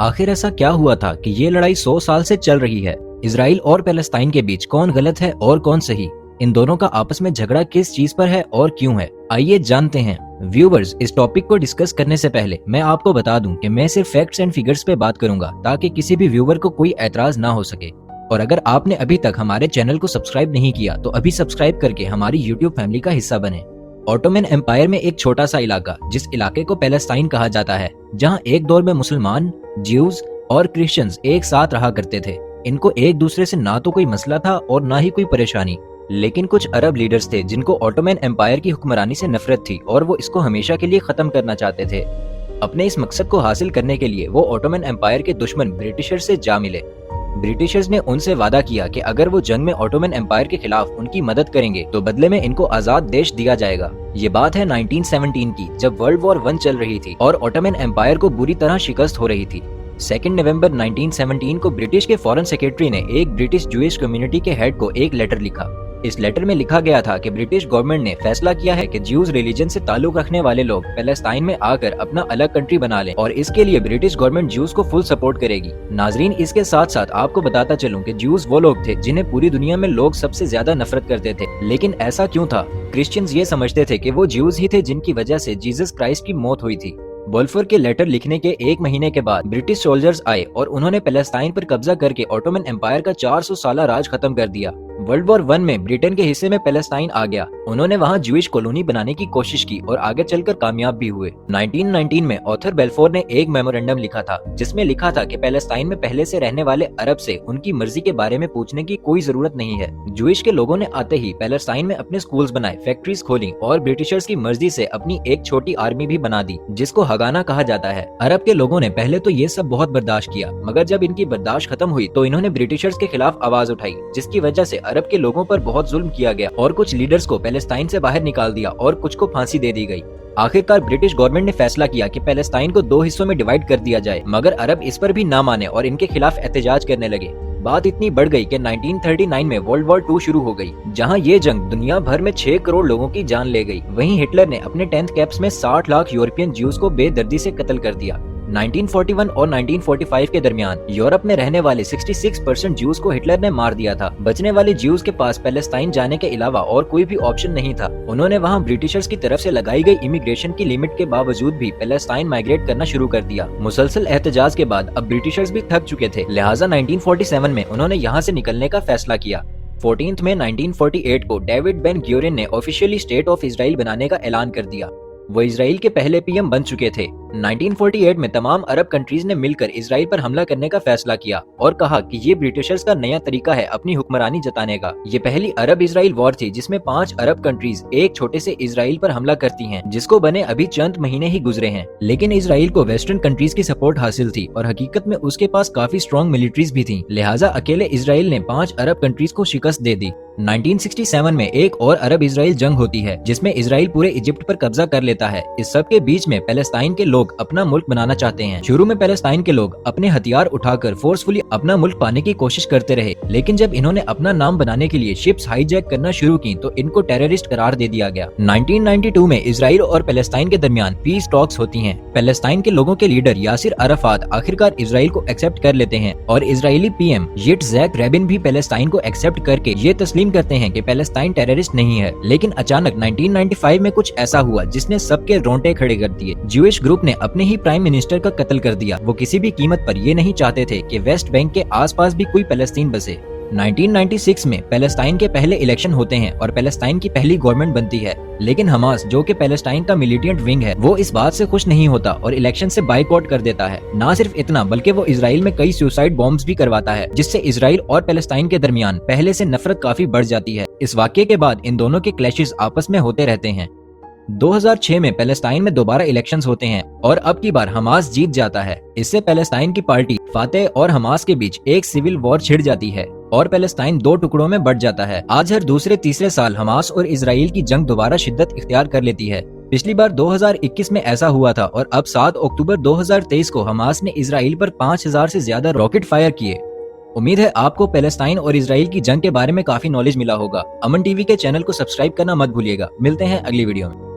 आखिर ऐसा क्या हुआ था कि ये लड़ाई 100 साल से चल रही है? इजराइल और पैलेस्टाइन के बीच कौन गलत है और कौन सही? इन दोनों का आपस में झगड़ा किस चीज पर है और क्यों है? आइए जानते हैं। व्यूवर्स, इस टॉपिक को डिस्कस करने से पहले मैं आपको बता दूं कि मैं सिर्फ फैक्ट्स एंड फिगर्स पे बात करूंगा ताकि किसी भी व्यूवर को कोई एतराज ना हो सके। और अगर आपने अभी तक हमारे चैनल को सब्सक्राइब नहीं किया तो अभी सब्सक्राइब करके हमारी यूट्यूब फैमिली का हिस्सा बने। ऑटोमन एम्पायर में एक छोटा सा इलाका, जिस इलाके को पैलेस्टाइन कहा जाता है, जहां एक दौर में मुसलमान, ज्यूज और क्रिश्चियंस एक साथ रहा करते थे। इनको एक दूसरे से ना तो कोई मसला था और ना ही कोई परेशानी। लेकिन कुछ अरब लीडर्स थे जिनको ऑटोमन एम्पायर की हुक्मरानी से नफरत थी और वो इसको हमेशा के लिए खत्म करना चाहते थे। अपने इस मकसद को हासिल करने के लिए वो ऑटोमन एम्पायर के दुश्मन ब्रिटिशर्स से जा मिले। ब्रिटिशर्स ने उनसे वादा किया कि अगर वो जंग में ऑटोमन एम्पायर के खिलाफ उनकी मदद करेंगे तो बदले में इनको आजाद देश दिया जाएगा। ये बात है 1917 की, जब वर्ल्ड वॉर 1 चल रही थी और ऑटोमन एम्पायर को बुरी तरह शिकस्त हो रही थी। 2 नवंबर 1917 को ब्रिटिश के फॉरेन सेक्रेटरी ने एक ब्रिटिश जूइश कम्युनिटी के हेड को एक लेटर लिखा। इस लेटर में लिखा गया था कि ब्रिटिश गवर्नमेंट ने फैसला किया है कि ज्यूज रिलीजन से ताल्लुक रखने वाले लोग पैलेस्टाइन में आकर अपना अलग कंट्री बना लें और इसके लिए ब्रिटिश गवर्नमेंट ज्यूज को फुल सपोर्ट करेगी। नाजरीन, इसके साथ साथ आपको बताता चलूं कि ज्यूज वो लोग थे जिन्हें पूरी दुनिया में लोग सबसे ज्यादा नफरत करते थे। लेकिन ऐसा क्यों था? क्रिश्चियंस ये समझते थे कि वो ज्यूज ही थे जिनकी वजह से जीसस क्राइस्ट की मौत हुई थी। बोल्फोर के लेटर लिखने के 1 महीने के बाद ब्रिटिश सोल्जर्स आए और उन्होंने पैलेस्टाइन पर कब्जा करके ऑटोमन एम्पायर का 400 साला राज खत्म कर दिया। वर्ल्ड वॉर 1 में ब्रिटेन के हिस्से में पैलेस्टाइन आ गया। उन्होंने वहां ज्यूइश कॉलोनी बनाने की कोशिश की और आगे चलकर कामयाब भी हुए। 1919 में ऑथर बेल्फोर ने एक मेमोरेंडम लिखा था जिसमें लिखा था कि पैलेस्टाइन में पहले से रहने वाले अरब से उनकी मर्जी के बारे में पूछने की कोई जरूरत नहीं है। ज्यूइश के लोगों ने आते ही पैलेस्टाइन में अपने स्कूल्स बनाए, फैक्ट्रीज खोली और ब्रिटिशर्स की मर्जी से अपनी एक छोटी आर्मी भी बना दी जिसको हगाना कहा जाता है। अरब के लोगों ने पहले तो ये सब बहुत बर्दाश्त किया, मगर जब इनकी बर्दाश्त खत्म हुई तो इन्होंने ब्रिटिशर्स के खिलाफ आवाज उठाई, जिसकी वजह से अरब के लोगों पर बहुत जुल्म किया गया और कुछ लीडर्स को पैलेस्टाइन से बाहर निकाल दिया और कुछ को फांसी दे दी गई। आखिरकार ब्रिटिश गवर्नमेंट ने फैसला किया कि पैलेस्टाइन को 2 हिस्सों में डिवाइड कर दिया जाए, मगर अरब इस पर भी ना माने और इनके खिलाफ एहतजाज करने लगे। बात इतनी बढ़ गई कि 1939 में वर्ल्ड वॉर 2 शुरू हो गई, जहां ये जंग दुनिया भर में 6 करोड़ लोगों की जान ले गई। वहीं हिटलर ने अपने 10th कैप्स में 60 लाख यूरोपियन ज्यूज को बेदर्दी से कत्ल कर दिया। 1941 और 1945 के दरमियान यूरोप में रहने वाले 66% ज्यूज को हिटलर ने मार दिया था। बचने वाले ज्यूज के पास पैलेस्टाइन जाने के अलावा और कोई भी ऑप्शन नहीं था। उन्होंने वहां ब्रिटिशर्स की तरफ से लगाई गई इमिग्रेशन की लिमिट के बावजूद भी पैलेस्टाइन माइग्रेट करना शुरू कर दिया। मुसलसल एहतजाज के बाद अब ब्रिटिशर्स भी थक चुके थे, लिहाजा 1947 में उन्होंने यहाँ से निकलने का फैसला किया। 14 मई 1948 को डेविड बेन ग्यूरिन ने ऑफिशियली स्टेट ऑफ इजराइल बनाने का ऐलान कर दिया। वो इजराइल के पहले पीएम बन चुके थे। 1948 में तमाम अरब कंट्रीज ने मिलकर इजराइल पर हमला करने का फैसला किया और कहा कि ये ब्रिटिशर्स का नया तरीका है अपनी हुक्मरानी जताने का। ये पहली अरब इजराइल वॉर थी जिसमें 5 अरब कंट्रीज एक छोटे से इजराइल पर हमला करती हैं, जिसको बने अभी चंद महीने ही गुजरे हैं। लेकिन इजराइल को वेस्टर्न कंट्रीज की सपोर्ट हासिल थी और हकीकत में उसके पास काफी स्ट्रॉन्ग मिलिट्रीज भी थी, लिहाजा अकेले इजराइल ने 5 अरब कंट्रीज को शिकस्त दे दी। 1967 में एक और अरब इजराइल जंग होती है जिसमें इजराइल पूरे इजिप्ट पर कब्जा कर लेता है। इस सब के बीच में पैलेस्टाइन के लोग अपना मुल्क बनाना चाहते हैं। शुरू में पैलेस्टाइन के लोग अपने हथियार उठाकर फोर्सफुली अपना मुल्क पाने की कोशिश करते रहे, लेकिन जब इन्होंने अपना नाम बनाने के लिए शिप्स हाईजैक करना शुरू की तो इनको टेररिस्ट करार दे दिया गया। 1992 में इजराइल और पैलेस्टाइन के दरमियान पीस टॉक्स होती हैं। पैलेस्टाइन के लोगों के लीडर यासिर अराफात आखिरकार इजराइल को एक्सेप्ट कर लेते हैं और इजरायली पीएम यिट्ज़हक रैबिन भी पैलेस्टाइन को एक्सेप्ट करके ये तस्लीम करते हैं कि पैलेस्टाइन टेररिस्ट नहीं है। लेकिन अचानक 1995 में कुछ ऐसा हुआ जिसने सबके रोंगटे खड़े कर दिए। ज्यूइश ग्रुप ने अपने ही प्राइम मिनिस्टर का कत्ल कर दिया। वो किसी भी कीमत पर ये नहीं चाहते थे कि वेस्ट बैंक के आसपास भी कोई पैलेस्टीन बसे। 1996 में पैलेस्टाइन के पहले इलेक्शन होते हैं और पैलेस्टाइन की पहली गवर्नमेंट बनती है, लेकिन हमास, जो कि पैलेस्टाइन का मिलिटेंट विंग है, वो इस बात से खुश नहीं होता और इलेक्शन से बाइकआउट कर देता है। ना सिर्फ इतना, बल्कि वो इजराइल में कई सुसाइड बॉम्ब्स भी करवाता है, जिससे इजराइल और पैलेस्टाइन के दरमियान पहले से नफरत काफी बढ़ जाती है। इस वाकये के बाद इन दोनों के क्लैशेस आपस में होते रहते हैं। 2006 में पैलेस्टाइन में दोबारा इलेक्शंस होते हैं और अब की बार हमास जीत जाता है। इससे पैलेस्टाइन की पार्टी फातेह और हमास के बीच एक सिविल वॉर छिड़ जाती है और पैलेस्टाइन 2 टुकड़ों में बंट जाता है। आज हर दूसरे तीसरे साल हमास और इजराइल की जंग दोबारा शिद्दत इख्तियार कर लेती है। पिछली बार 2021 में ऐसा हुआ था और अब 7 अक्टूबर 2023 को हमास ने इजराइल पर 5000 से ज्यादा रॉकेट फायर किए। उम्मीद है आपको पैलेस्टाइन और इजराइल की जंग के बारे में काफी नॉलेज मिला होगा। अमन टीवी के चैनल को सब्सक्राइब करना मत भूलिएगा। मिलते हैं अगली वीडियो में।